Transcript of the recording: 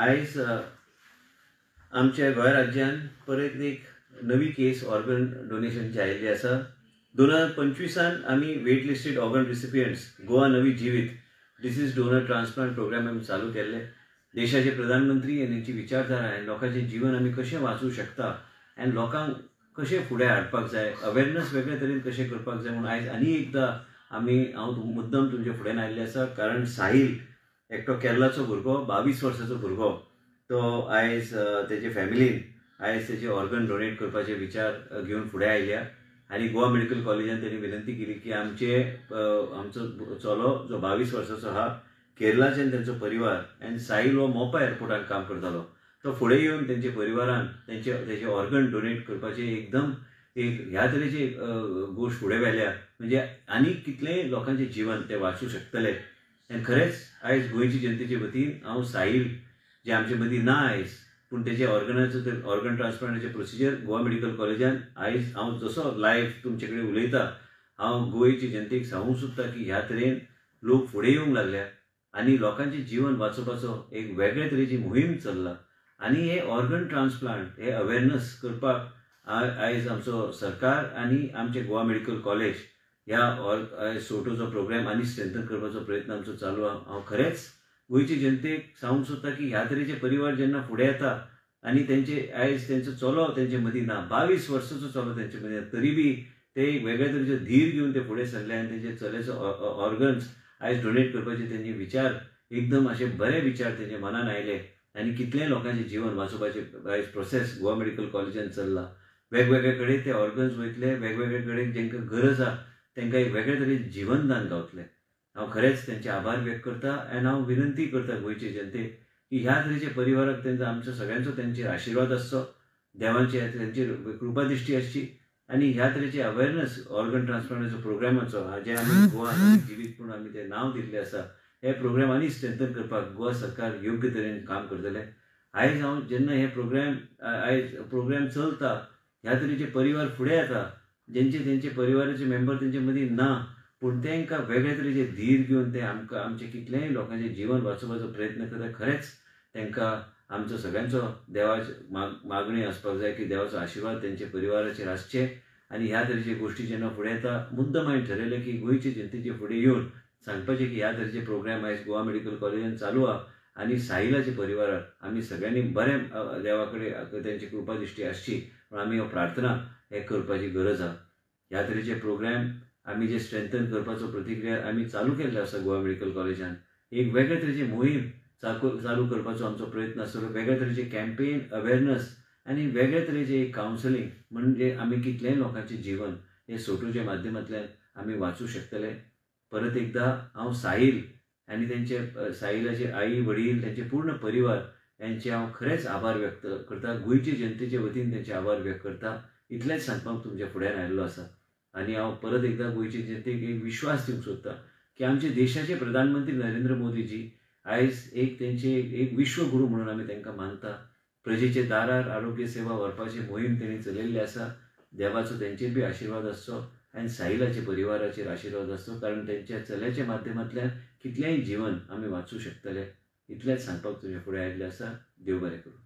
आयज आमच्या गोंय राज्यान परत एक नवी केस ऑर्गन डोनेशनची आयिल्ली आसा. 2025 आमी wait listed organ recipients Goa नवी जिवीत डिसीज डोनर ट्रान्सप्लांट प्रोग्राम आमी चालू केल्ले. देशाचे प्रधानमंत्री आनी तेंची विचारधारा आनी लोकांचें जीवन आमी कशें वाचूंक शकता आनी लोकांक कशें फुडें हाडपाक जाय, अवेरनस वेगळे तरेन कशें करपाक जाय म्हणून आयज आनी एकदां हांव मुद्दम तुमचे फुडें आयिल्ले आसा. कारण साहील एकटो केरळाचो भुरगो 22 वर्साचो भुरगो तो आयज तेजे फॅमिलीन आयज तेजे ऑर्गन डोनेट करपाचे विचार घेवन फुडें आयल्या. आनी गोवा मेडिकल कॉलेजान तेणी विनंती केली की आमचो चलो जो 22 वर्साचो आहा केरळाच्यान तेंचो परिवार आनी साहील हो मोपा एअरपोर्टान काम करतालो, तो फुडें येवन तेंचे परिवारान तेजे ऑर्गन डोनेट करपाचे एकदम एक ह्या तरेची गोश्ट फुडें व्हेल्या. म्हणजे आनी कितलेय लोकांचें जीवन ते वाचूंक शकतले. आनी खरेंच आयज गोंयची जनतेचे वतीन हांव साहील जे आमचे मदीं ना आयज, पूण तेजे ऑर्गन ट्रान्सप्लांटाचे प्रोसिजर गोवा मेडिकल कॉलेजान आयज हांव जसो लायव्ह तुमचे कडेन उलयता, हांव गोंयची जनतेक सांगूंक सोदता की ह्या तरेन लोक फुडें येवंक लागल्या आनी लोकांचें जीवन वाचोवपाचो एक वेगळे तरेची मोहीम चल्ला. आनी हे ऑर्गन ट्रान्सप्लांट हे अवेरनस करपाक आयज आमचो सरकार आनी आमचे गोवा मेडिकल कॉलेज ह्या सोटोचो प्रोग्राम आनी स्ट्रेंथन करपाचो प्रयत्न आमचो चालू आहा. हांव खरेंच गोंयची जनतेक सांगूंक सोदता की ह्या तरेचे परिवार जेन्ना फुडें येता आनी तेंचे आयज तेंचो चलो तेंचे मदीं ना, 22 वर्साचो चलो तेंचे मदीं, तरी बी ते एक वेगळे तरेचो धीर घेवन ते फुडें सरले आनी तेंचे चल्याचो ऑर्गन्स आयज डोनेट करपाचे तेंचे विचार एकदम अशे बरे विचार तेंच्या मनान आयले आनी कितलेय लोकांचें जीवन वाचोवपाचे आयज प्रोसेस गोवा मेडिकल कॉलेजान चल्ला. वेगवेगळे कडेन ते ऑर्गन्स वयतले, वेगवेगळे कडेन जेंकां गरज आहा तांकां एक वेगळे तरेन जिवनदान गावतलें. हांव खरेंच तेंचे आभार व्यक्त करता आनी हांव विनंती करता गोंयचे जनतेक की ह्या तरेचे परिवाराक तेंचो आमचो सगळ्यांचो तेंचेर आशिर्वाद आसचो, देवांची तेंचेर कृपा दिश्टी आसची आनी ह्या तरेचे अवेरनस ऑर्गन ट्रान्सप्लांटाचो प्रोग्रामाचो जे आमी गोवा जिवीत म्हणून आमी तें नांव दिल्लें आसा, हे प्रोग्राम आनी स्ट्रेंथन करपाक गोवा सरकार योग्य तरेन काम करतलें. आयज हांव जेन्ना हे प्रोग्राम चलता, ह्या तरेचे परिवार फुडें येता तेंचे परिवाराचे मेंबर तेंचे मदीं ना, पूण तांकां वेगळे तरेचे धीर घेवन ते आमचे कितलेय लोकांचें जीवन वाचोवपाचो प्रयत्न करता. खरेंच तांकां आमचो सगळ्यांचो देवाचे मागणी आसपाक जाय की देवाचो आशिर्वाद तेंचे परिवाराचेर आसचे. आनी ह्या तरेचे गोश्टी जेन्ना फुडें येता, मुद्दम हांवें ठरयलें की गोंयचे जनतेचे फुडें येवन सांगपाचें की ह्या तरेचे प्रोग्राम आयज गोवा मेडिकल कॉलेजान चालू आहा आनी साहिलाच्या परिवाराक आमी सगळ्यांनी बरें देवा कडेन तेंची कृपा दिश्टी आसची म्हणून आमी हो प्रार्थना हे करपाची गरज आहा. ह्या तरेचे प्रोग्राम आमी जे स्ट्रेंथन करपाचो प्रतिक्रिया आमी चालू केल्लो आसा गोवा मेडिकल कॉलेजान. एक वेगळे तरेची मोहीम चालू करपाचो आमचो प्रयत्न आसतलो. वेगळे तरेचे कॅम्पेन, अवेरनस आनी वेगळे तरेचे एक कावन्सिलींग म्हणजे आमी कितलेय लोकांचें जीवन हे सोटूच्या माध्यमांतल्यान आमी वाचूंक शकतले. परत एकदां हांव साहील आनी तेंचे साहिलाचे आई वडील तेंचे पूर्ण परिवार यांचे हांव खरेंच आभार व्यक्त करता. गोंयचे जनतेचे वतीन तेंचे आभार व्यक्त करता. इतलेंच सांगपाक तुमच्या फुड्यान आयिल्लो आसा. आनी हांव परत एकदां गोंयचे जनतेक एक विश्वास दिवंक सोदता की आमचे देशाचे प्रधानमंत्री नरेंद्र मोदीजी आयज तेंचे एक विश्वगुरू म्हणून आमी तांकां मानता. प्रजेचे दारार आरोग्य सेवा व्हरपाची मोहीम तेणी चलयल्ली आसा. देवाचो तेंचेर बी आशिर्वाद आसचो आनी साहिलाचे परिवाराचेर आशिर्वाद आसचो, कारण तेंच्या चल्याच्या माध्यमांतल्यान कितलेंय जीवन आमी वाचूंक शकतले. इतलेंच सांगपाक तुजे फुडें आयिल्लें आसा. देव बरें करूं.